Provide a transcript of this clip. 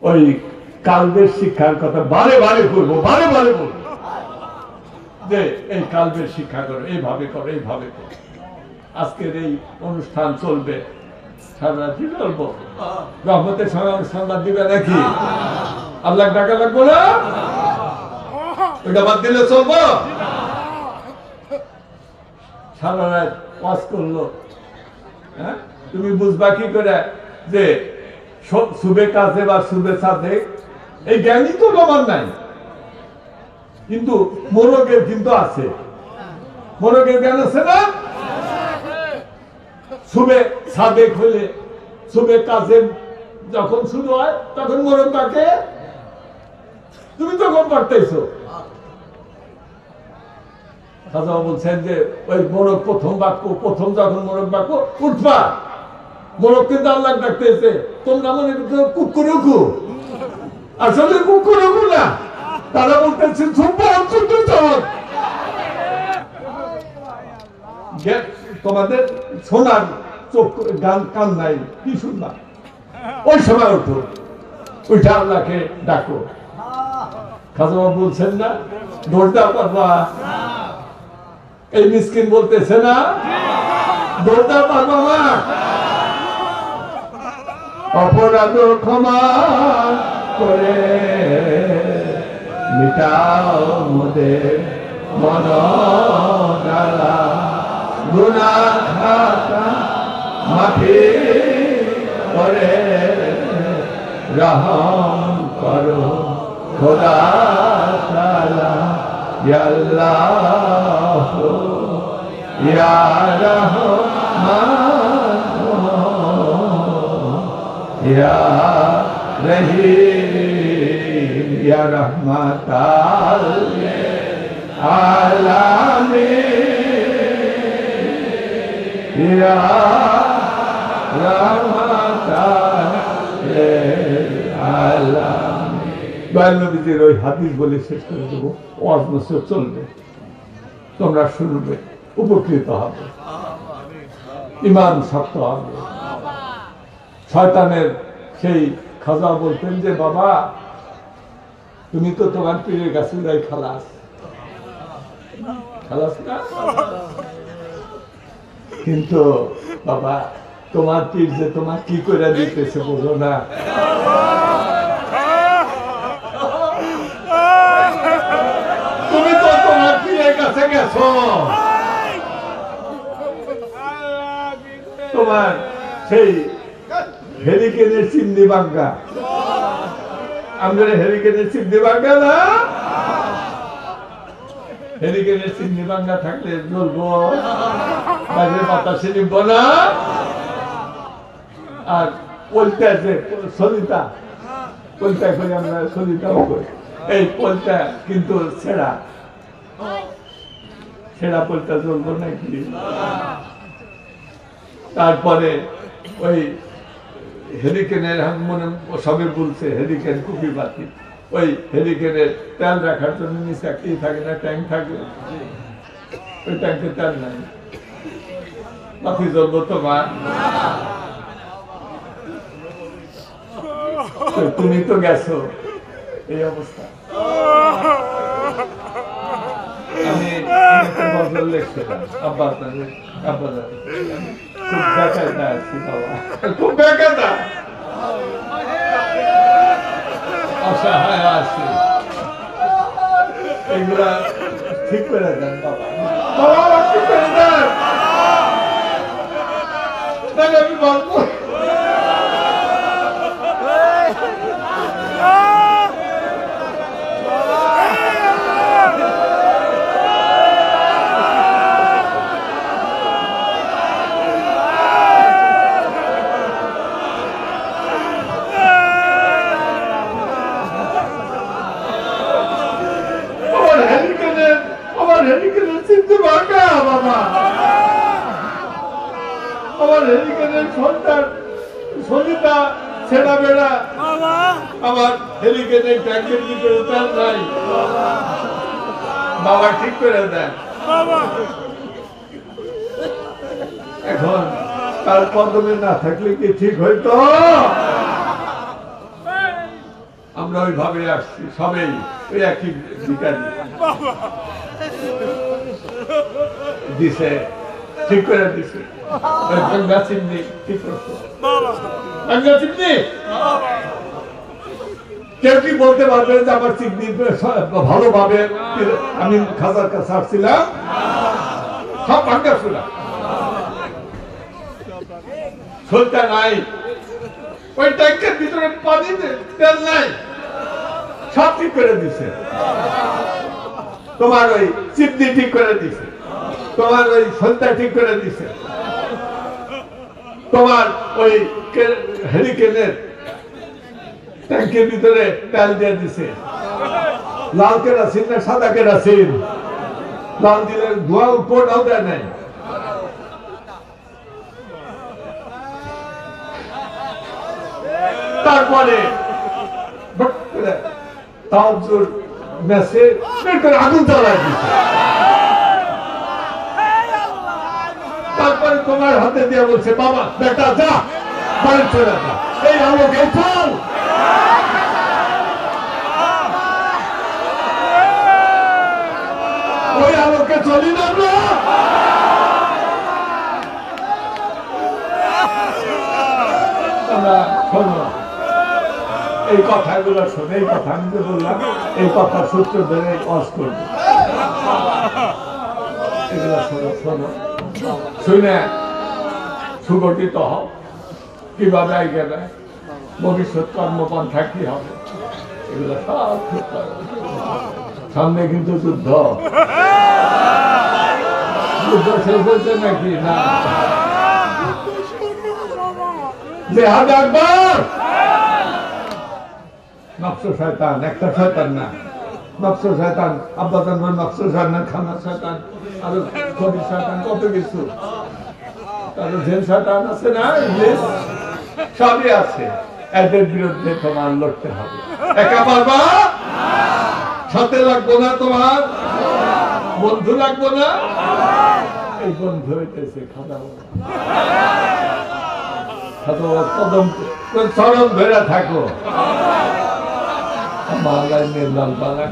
ওই কালবের শিক্ষার কথা বারে বারে বলবো, বারে বারে বলবো যে এই কালবের শিক্ষা করো, এইভাবে করো, এইভাবে করো। আজকের এই অনুষ্ঠান চলবে সারা রাত্রি চলবো, রহমতের সঙ্গে অনুষ্ঠান দিবে নাকি? আল্লাহ ডাকা লাগবো না, ওইটা বাদ দিলে চলবো? সারা রাত ওয়াজ করলো, হ্যাঁ? তুমি বুঝবা কি করে যে শুভে কাজে বা শুভে সাথে এই জ্ঞানই তো আমার নাই, কিন্তু মোরগের কিন্তু আছে, মোরগের জ্ঞান আছে না? শুভে সাদেক হলে শুভে কাজে যখন শুরু হয় তখন মোরগ ডাকে, তুমি তখন পারতেছো। খাজা বলছেন যে ওই মোরগ প্রথম বাক্য, প্রথম যখন মোরগ বাক্য উঠবা, মোরগ কিন্তু আল্লাহ ডাকতেছে, তোমরা মনে করছো কুকুরুকু, আসলে কুকুরুকু না, তারা বলতেছে তোমাদের শোনার চোখ গান কান নাই, কি শুনবা? ওই সময় ওঠো, ওইটা আল্লাহকে ডাকো। খাজা বলছেন না দৌড়তে পারবা? এই মিসকিন বলতেছে না দৌড়তে পারবা না? অপরাধ ক্ষমা করে মিটাও মোদের মন জ্বালা, গুনাহ খাতা মাফি করে রহম করো খোদা তাআলা, ইয়া আল্লাহ ইয়া রহমান ইয়া রহিম ইয়া রহমাতাল আলামিন ইয়া রহমাতাল আলামিন। দয়াল নবীজির ওই হাদিস বলে শেষ করে দেবো, ওয়াজ নসিহত চলবে, তোমরা শুনবে, উপকৃত হবে, ঈমান শক্ত হবে। শয়তানের সেই খাজা বলতেন যে বাবা তুমি তো তোমার পীরের কাছে যাই খালাস, খালাস না, কিন্তু বাবা তোমার পীর যে তোমার কি করে দিতেছে বোঝো না। তুমি তো তোমার পীরের কাছে গেছো, তোমার সেই হেরিকেনের চিমনি ভাঙ্গা, আমাদের হেরিকেনের চিমনি ভাঙ্গা না, হেরিকেনের চিমনি ভাঙ্গা থাকলে জ্বলবো, বাইরে বাতাসে নিবো না। আর পলতা যে সলিতা, পলতা করে আমরা সলিতাও করি, এই পলতা কিন্তু ছেঁড়া, ছেঁড়া পলতা জ্বলবো নাকি? তারপরে ওই হেরিকেনের মনে সবে বলছে হেরিকেন কুপি বাতি, ওই হেরিকেনের তেল রাখার জন্য নিচে কি থাকে না, ট্যাঙ্ক থাকে, ওই ট্যাঙ্কে তেল নাই, বাতি জ্বলবো তোমার? তুমি তো গেছো এই অবস্থা। আমি গজল লিখছিলাম আব্বা, আব্বা খুব বেকায়দা আছি বাবা, খুব বেকায়দা, অসহায় আছি, এগুলা ঠিক করে দেন বাবা, বাবা ঠিক করে দেন, তাহলে আমি বলবো। আমার হেলিকেনের সন্তান সলিতা ছেড়া বেড়া, আমার হেলিকেনের ট্যাঙ্কের ভিতরে তেল নাই, বাবা ঠিক করে দেন। এখন তার কদমে না থাকলে কি ঠিক হইতো? আমরা ওইভাবে আসছি সবাই ওই একই ভিখারি দিছে ঠিক করে দিছে ওই ভাঙ্গা চিমনি ঠিক করছে ভাঙ্গা চিমনি কেউ কি বলতে পারবে যে আমার চিমনি ভালোভাবে আমি খাজার কাছে আসছিলাম সব ভাঙ্গা ছিল সলতা নাই ওই ট্যাঙ্কের ভিতরে পানি তেল নাই সব ঠিক করে দিছে তোমার ওই চিমনি ঠিক করে দিছে তোমার ওই সলতা ঠিক করে দিছে তোমার ওই হেরিকেনের ট্যাঙ্কের ভিতরে তেল দিয়ে দিছে লাল কেরাসিন না সাদা কেরাসিন লাল দিলে ধোয়া উপরটাও দেয় নাই তারপরে তাওজুর মেসে আগুন জ্বালায় দিছে তারপরে তোমার হাতে দিয়ে বলছে বাবা বেটা যা বাড়ি চলে যা এই আলোকে চল ওই আলোকে চলি না আমরা শোনো এই কথাগুলো শোনে এই কথা আমি যে বললাম এই কথা সূত্র ধরে অস করবো এগুলো শোনো শোনো শুনে সুগঠিত হও কিভাবে গেলে ভবিষ্যৎ কর্মপন্থা কি হবে এগুলো সব ঠিক করো সামনে কিন্তু যুদ্ধ যুদ্ধ শেষ হয়েছে নাকি না জিহাদ আকবার নফস শয়তান একটা শয়তান না নফস শয়তান আব্বাজান নফস শয়তান খানা শয়তান আর কবি শয়তান কত কিছু আর জেল শয়তান আছে না ইংলিশ সবই আছে এদের বিরুদ্ধে তোমার লড়তে হবে একা পারবা সাথে লাগবো না তোমার বন্ধু লাগবো না এই বন্ধু হইতেছে খাদা কদম চরম ধরে থাকো বাংলায় নির্মল বাংলা